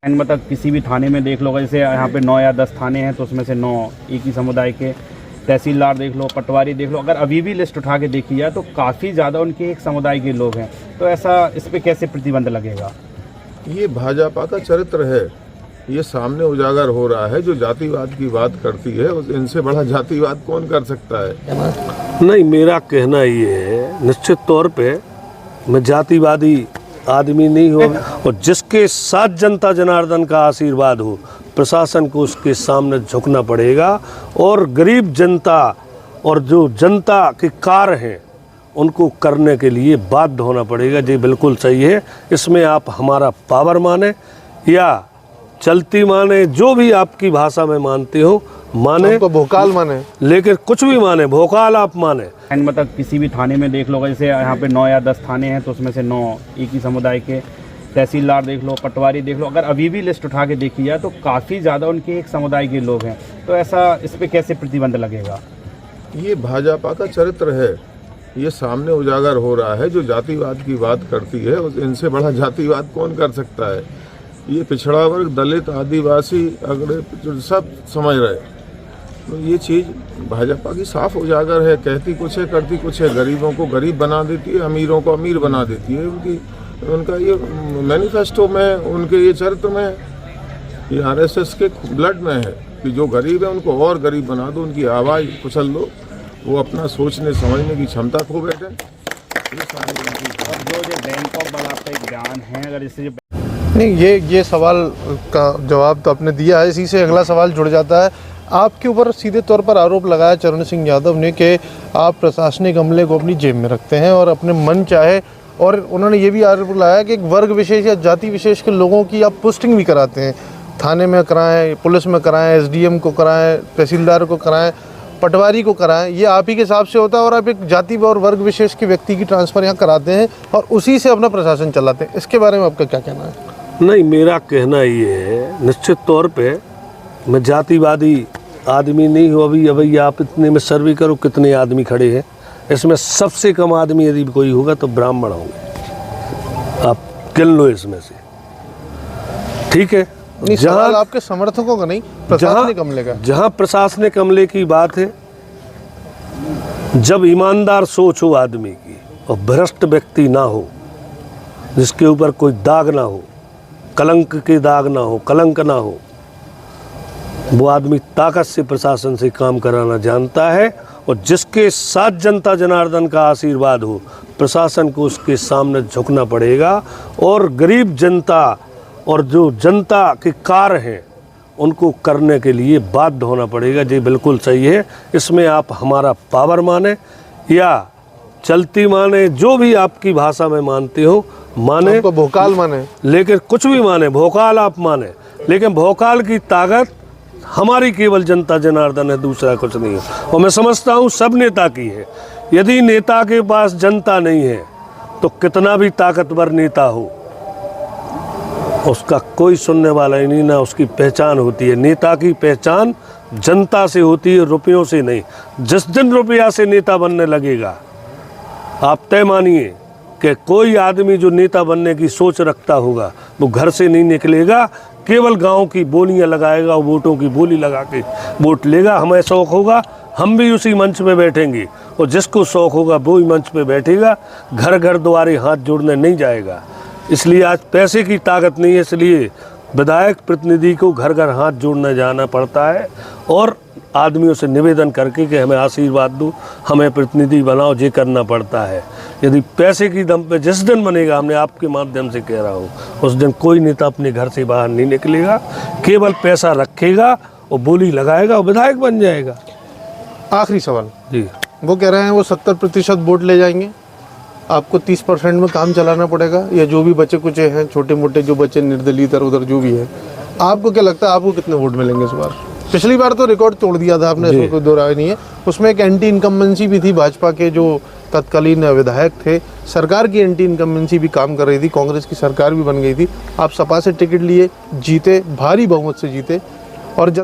मतलब किसी भी थाने में देख लो, जैसे यहाँ पे 9 या 10 थाने हैं तो उसमें से 9 एक ही समुदाय के, तहसीलदार देख लो, पटवारी देख लो, अगर अभी भी लिस्ट उठा के देखी जाए तो काफ़ी ज़्यादा उनके एक समुदाय के लोग हैं। तो ऐसा इस पे कैसे प्रतिबंध लगेगा? ये भाजपा का चरित्र है, ये सामने उजागर हो रहा है। जो जातिवाद की बात करती है इनसे बड़ा जातिवाद कौन कर सकता है? नहीं, मेरा कहना ये है, निश्चित तौर पे मैं जातिवादी आदमी नहीं हूँ, और जिसके साथ जनता जनार्दन का आशीर्वाद हो प्रशासन को उसके सामने झुकना पड़ेगा, और गरीब जनता और जो जनता के कार्य हैं उनको करने के लिए बाध्य होना पड़ेगा। जी बिल्कुल सही है, इसमें आप हमारा पावर माने या चलती माने, जो भी आपकी भाषा में मानते हो माने, तो भोकाल माने, लेकिन कुछ भी माने, भोकाल आप माने। मतलब किसी भी थाने में देख लो, जैसे यहाँ पे 9 या 10 थाने हैं तो उसमें से 9 एक ही समुदाय के, तहसीलदार देख लो, पटवारी देख लो, अगर अभी भी लिस्ट उठा के देखी जाए तो काफ़ी ज़्यादा उनके एक समुदाय के लोग हैं। तो ऐसा इस पे कैसे प्रतिबंध लगेगा? ये भाजपा का चरित्र है, ये सामने उजागर हो रहा है। जो जातिवाद की बात करती है इनसे बड़ा जातिवाद कौन कर सकता है? ये पिछड़ा वर्ग, दलित, आदिवासी, अगड़े सब समझ रहे। तो ये चीज़ भाजपा की साफ उजागर है, कहती कुछ है करती कुछ है। गरीबों को गरीब बना देती है, अमीरों को अमीर बना देती है। उनका ये मैनिफेस्टो में, उनके ये चरित्र में, ये आरएसएस के ब्लड में है कि जो गरीब है उनको और गरीब बना दो, उनकी आवाज़ कुचल दो, वो अपना सोचने समझने की क्षमता खो बैठे। और जो बैंक ऑफ बड़ौदा का एक बयान है, अगर इससे नहीं, ये सवाल का जवाब तो आपने दिया है। इसी से अगला सवाल जुड़ जाता है। आपके ऊपर सीधे तौर पर आरोप लगाया चरण सिंह यादव ने कि आप प्रशासनिक अमले को अपनी जेब में रखते हैं और अपने मन चाहे, और उन्होंने ये भी आरोप लगाया कि एक वर्ग विशेष या जाति विशेष के लोगों की आप पोस्टिंग भी कराते हैं, थाने में कराएं, पुलिस में कराएं, एसडीएम को कराएं, तहसीलदार को कराएं, पटवारी को कराएं। ये आप ही के हिसाब से होता है, और आप एक जाति और वर्ग विशेष के व्यक्ति की ट्रांसफ़र यहाँ कराते हैं और उसी से अपना प्रशासन चलाते हैं। इसके बारे में आपका क्या कहना है? नहीं, मेरा कहना ये है, निश्चित तौर पे मैं जातिवादी आदमी नहीं हूँ। अभी आप इतने में सर्वे करो कितने आदमी खड़े हैं, इसमें सबसे कम आदमी यदि कोई होगा तो ब्राह्मण होंगे, आप गिन लो इसमें से, ठीक है? सवाल आपके समर्थकों का नहीं, प्रशासनिक अमले का। जहाँ प्रशासनिक अमले की बात है, जब ईमानदार सोच हो आदमी की और भ्रष्ट व्यक्ति ना हो, जिसके ऊपर कोई दाग ना हो, कलंक के दाग ना हो, कलंक ना हो, वो आदमी ताकत से प्रशासन से काम कराना जानता है, और जिसके साथ जनता जनार्दन का आशीर्वाद हो प्रशासन को उसके सामने झुकना पड़ेगा, और गरीब जनता और जो जनता के कार्य हैं उनको करने के लिए बाध्य होना पड़ेगा। जी बिल्कुल सही है, इसमें आप हमारा पावर माने या चलती माने, जो भी आपकी भाषा में मानते हो माने, तो भोकाल माने, लेकिन कुछ भी माने, भोकाल आप माने, लेकिन भोकाल की ताकत हमारी केवल जनता जनार्दन है, दूसरा कुछ नहीं है। और मैं समझता हूँ सब नेता की है। यदि नेता के पास जनता नहीं है तो कितना भी ताकतवर नेता हो उसका कोई सुनने वाला ही नहीं, ना उसकी पहचान होती है। नेता की पहचान जनता से होती है, रुपयों से नहीं। जिस दिन रुपया से नेता बनने लगेगा, आप तय मानिए कि कोई आदमी जो नेता बनने की सोच रखता होगा वो घर से नहीं निकलेगा, केवल गांव की बोलियां लगाएगा, वोटों की बोली लगा के वोट लेगा। हमें शौक़ होगा हम भी उसी मंच पे बैठेंगे, और जिसको शौक़ होगा वो ही मंच पे बैठेगा, घर घर द्वारे हाथ जोड़ने नहीं जाएगा। इसलिए आज पैसे की ताकत नहीं है, इसलिए विधायक प्रतिनिधि को घर घर हाथ जोड़ने जाना पड़ता है, और आदमियों से निवेदन करके कि हमें आशीर्वाद दो, हमें प्रतिनिधि बनाओ, ये करना पड़ता है। यदि पैसे की दम पे जिस दिन बनेगा, हमने आपके माध्यम से कह रहा हूँ, उस दिन कोई नेता अपने घर से बाहर नहीं निकलेगा, केवल पैसा रखेगा और बोली लगाएगा और विधायक बन जाएगा। आखिरी सवाल जी, वो कह रहे हैं वो 70% वोट ले जाएंगे, आपको 30% में काम चलाना पड़ेगा, या जो भी बचे कुचे हैं, छोटे मोटे जो बच्चे निर्दलीय इधर उधर जो भी है, आपको क्या लगता है आपको कितने वोट मिलेंगे इस बार? पिछली बार तो रिकॉर्ड तोड़ दिया था आपने, इसमें कोई दो राय नहीं है। उसमें एक एंटी इनकम्बेंसी भी थी, भाजपा के जो तत्कालीन विधायक थे, सरकार की एंटी इनकम्बेंसी भी काम कर रही थी, कांग्रेस की सरकार भी बन गई थी। आप सपा से टिकट लिए, जीते, भारी बहुमत से जीते, और